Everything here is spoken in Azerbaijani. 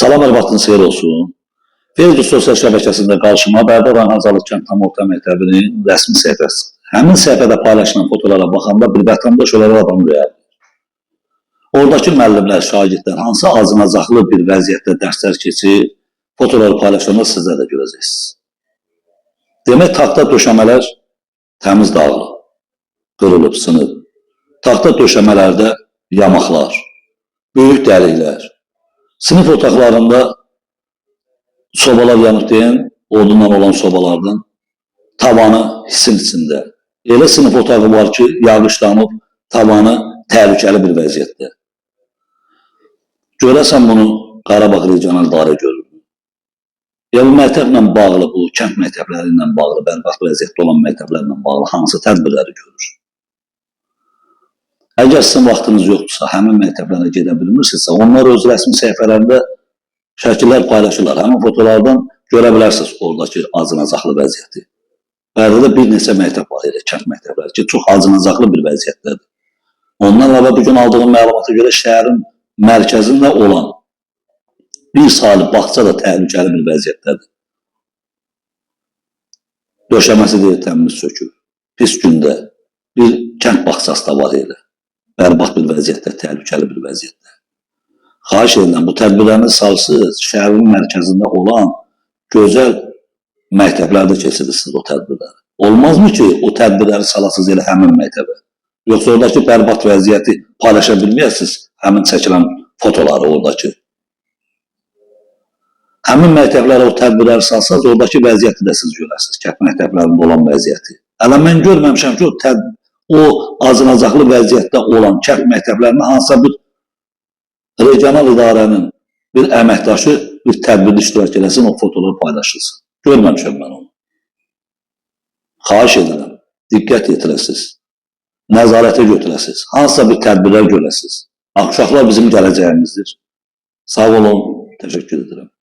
Salam əlvatın xeyir olsun. Facebook sosial şəbəkəsində qarşıma Bərdər Ağazalı kənd tam orta məktəbinin rəsmi səhifəsi. Həmin səhifədə paylaşılan fotolara baxanda bir vətəndaş olaraq adam rüyalıyır. Oradakı müəllimlər, şagirdlər hansı acınacaqlı bir vəziyyətdə dərslər keçir, fotoları paylaşanda sizlər də görəcəksiniz. Demək, taxta döşəmələr təmiz dağılıb, qırılıb, sınıb. Taxta döşəmələrdə yamaqlar, böyük dəliklər, sinif otaqlarında sobalar yanıb deyən, odundan olan sobalardan tavanı hissin içində. Elə sinif otağı var ki, yağışlanıb, tavanı təhlükəli bir vəziyyətdə. Görəsən bunu Qarabağ Regional İdarə görür. Ya bu məktəblə bağlı, bu kənd məktəbləri ilə bağlı, bərbad vəziyyətdə olan məktəblərlə bağlı hansı tədbirləri görür? Əgər sizin vaxtınız yoxdursa, həmin məktəblərə gedə bilmirsinizsə, onlar öz rəsmi səhifələrində şəkillər paylaşırlar. Həmin fotolardan görə bilərsiniz oradakı acınacaqlı vəziyyəti. Bərdədə bir neçə məktəb var, elə kənd məktəbləri ki, çox acınacaqlı bir vəziyyətdədir. Ondan əlavə bugün aldığım məlumata görə şəhərin mərkəzində olan bir saylı bağça da təhlükəli bir vəziyyətdədir. Döşəməsi deyil, təmiz sökür. Pis gündə bir kənd bağçası da var elə. Bərbad bir vəziyyətdə, təhlükəli bir vəziyyətdə. Xahiş edirəm, bu tədbirlərini salsız, şəhərin mərkəzində olan gözəl məktəblərdə keçirirsiniz o tədbirləri. Olmazmı ki, o tədbirləri salasınız elə həmin məktəbə? Yoxsa oradakı bərbad vəziyyəti paylaşa bilməyəsiniz, həmin çəkilən fotoları oradakı. Həmin məktəblərə o tədbirləri salsanız, oradakı vəziyyəti də siz görərsiniz, kənd məktəblərində olan vəziyyəti. Hələ mən görməmişəm ki, o acınacaqlı vəziyyətdə olan kənd məktəblərində hansısa bir regional idarənin bir əməkdaşı bir tədbirdə iştirak eləsin, o fotoları paylaşılsın. Görməmişəm mən onu. Xahiş edirəm, diqqət yetirəsiniz, nəzarətə götürəsiniz, hansısa bir tədbirlər görəsiniz. Uşaqlar bizim gələcəyimizdir. Sağ olun, təşəkkür edirəm.